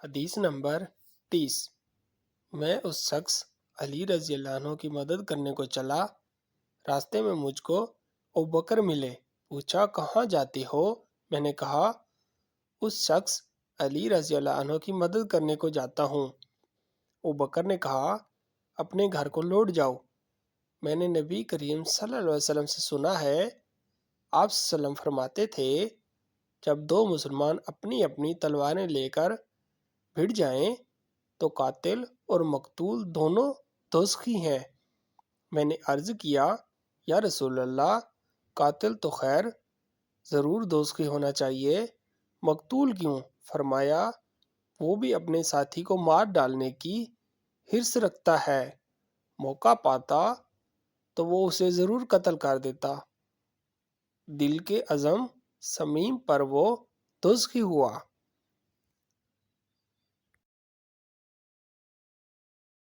حدیث نمبر 30۔ میں اس شخص علی رضی اللہ عنہ کی مدد کرنے کو چلا، راستے میں مجھ کو ابوبکر ملے۔ پوچھا کہاں جاتے ہو؟ میں نے کہا اس شخص علی رضی اللہ عنہ کی مدد کرنے کو جاتا ہوں۔ ابوبکر نے کہا اپنے گھر کو لوٹ جاؤ۔ میں نے نبی کریم صلی اللہ علیہ وسلم سے سنا ہے، آپ صلی اللہ علیہ وسلم فرماتے تھے جب دو مسلمان اپنی اپنی تلواریں لے کر بھڑ جائیں تو قاتل اور مقتول دونوں دوزخی ہیں۔ میں نے عرض کیا یا رسول اللہ، قاتل تو خیر ضرور دوزخی ہونا چاہیے، مقتول کیوں؟ فرمایا وہ بھی اپنے ساتھی کو مار ڈالنے کی حرص رکھتا ہے، موقع پاتا تو وہ اسے ضرور قتل کر دیتا۔ دل کے عزم صمیم پر وہ دوزخی ہوا۔